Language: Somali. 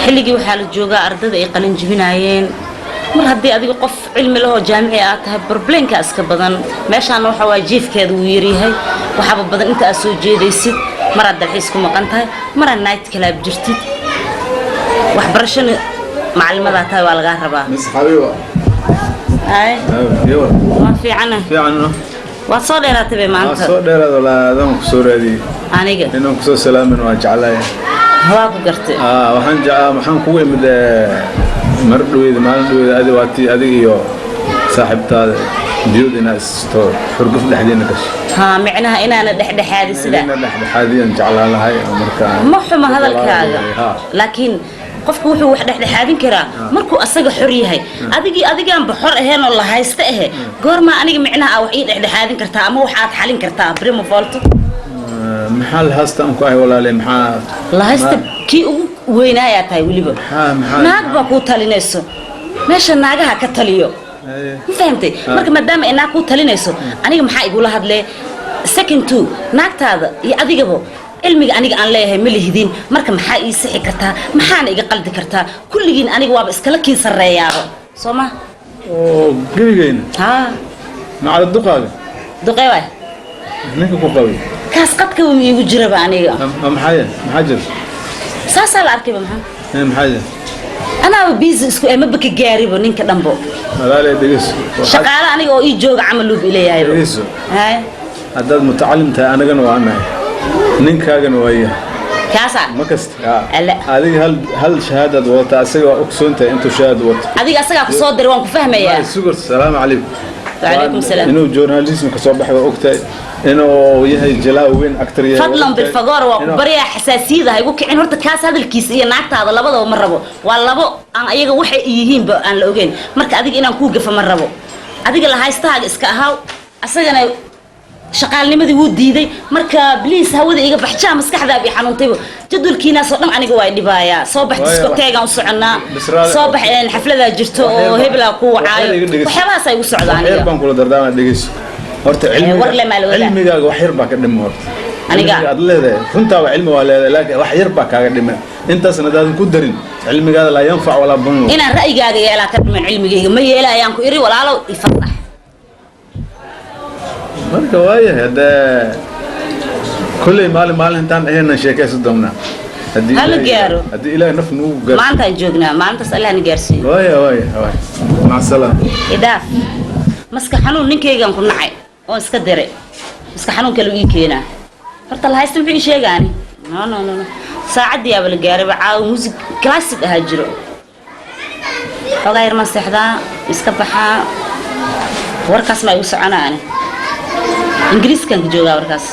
xilligii waxaa la joogaa ardada ay qalin jibinayeen mar haddii adiga qof cilmi leh oo jaamici ah tahay problemka iska badan meeshaan waxa waa jiifkeedu uu yaryahay waxaba badan inta aad soo jeedaysid mar aad dalxiis ku maqan tahay mar aad night club jirtid waxbarashada macallimada tahay waa laga rabaa mis xabiiba ay waa fiicana waa soo dheeraatay maanta soo dheeraad walaadan ku soo raadi aniga inaan ku soo salaamin waa jeclahay waa ku gartay waxaan kugu imid mar dhaweyd maalin dhaweyd adiga iyo saaxiibtaada biyod inaad isto xurguf dhexdeena gasho micnaha inaana dhexdhexaadi sida dhexdhexaadiyan jeclaan lahay markaa ma xuma hadalkaaga laakiin qofku wuxuu wax dhexdhexaadin karaa markuu asaga xor yahay adigaan baxor ahayn oo la haysta goorma aniga micnaha wax ii dhexdhexaadin kartaa ama waxaad xalin kartaa primo volto maxaa la haasta aan ku ahay walaalay maxaa la haasta kii ugu weynaayaa tahay weliba naag baa kuu talinayso meesha naagaha ka taliyo ma fahamtay marka maadaama ay naag kuu talinayso aniga maxaa igula hadlee second two naagtaada iyo adigaba cilmiga aniga aan leeyahay ma lihidin marka maxaa ii sixi kartaa maxaana iga qaldi kartaa kulligiin aniga waaba iskala kiin sarreeyaaba soo ma oo geligeyna macala duqee waay ninka ku qabi kaas qadka uu iigu jiraba aniga maxaa jira saasaa la arkayba maxaa jira anaaba biisi isku maba ka gaaribo ninka dhanbo walaalay dhegeyso shaqaale aniga oo ii jooga camal uu ileeyahay dhegeyso haddaad mutacalim tahay anagana waa anahay ninkaagana waa yahay kaasa ma kasta adiga hal shahaadad wata asaga waa ogsoontahay intuu shahaad wato adiga asagaa ku soo diray waan ku fahmayaa sugur salaamu calaykum وعليكم السلام إنه جورناليزم كصباح وقتها إنه يهي جلاء وين أكتر فضلا بالفقار وبريا حساسية هاي وكي عن هرت كاس هذا الكيس إيه نعت هذا لبضه ومربو والله بو أنا أيجا وحي يهين بأن لوجين مرك أديك إنا نكوج فمربو أديك اللي هاي استهاج إسكاهاو أصلا شغال نمدي ودي ذي مركا بليس هودي إيجا بحجام مسكح ذا بيحنون طيبه جدول كينا صدم أنا جواي دبايا صباح ديسكوتيجا وصعنا صباح الحفلة ذا جرتو هبلا كوع وحلا ساي وصعد أنا وحير بانكول دردان دقيس هرت علمي جا وحير باك دم هرت أنا جا أدلة ذا كنت علم ولا لكن وحير باك دم أنت سنة هذا كودرين علمي جا لا ينفع ولا بنو أنا رأي جا لا كدم علمي جا ما يلا يانكو إري ولا لو يفرح marka waaye hada kulay maalin intaan ayna sheekaysan doonaa hadii ilaahay naf nuu gaar maanta joognaa maanta salaana gaarsiin waaye ma salaam idaaf maska xanuun ninkeygan ku nacay oo iska diray maska xanuun kale uu keenaa horta la haysto wixii sheegaani no saacadii aba la gaaray caaw music classic ah jiro xogaa yar ma seexdaa iska baxaa warkaas ma igu soconaani ingiriiskan joogaa warkaas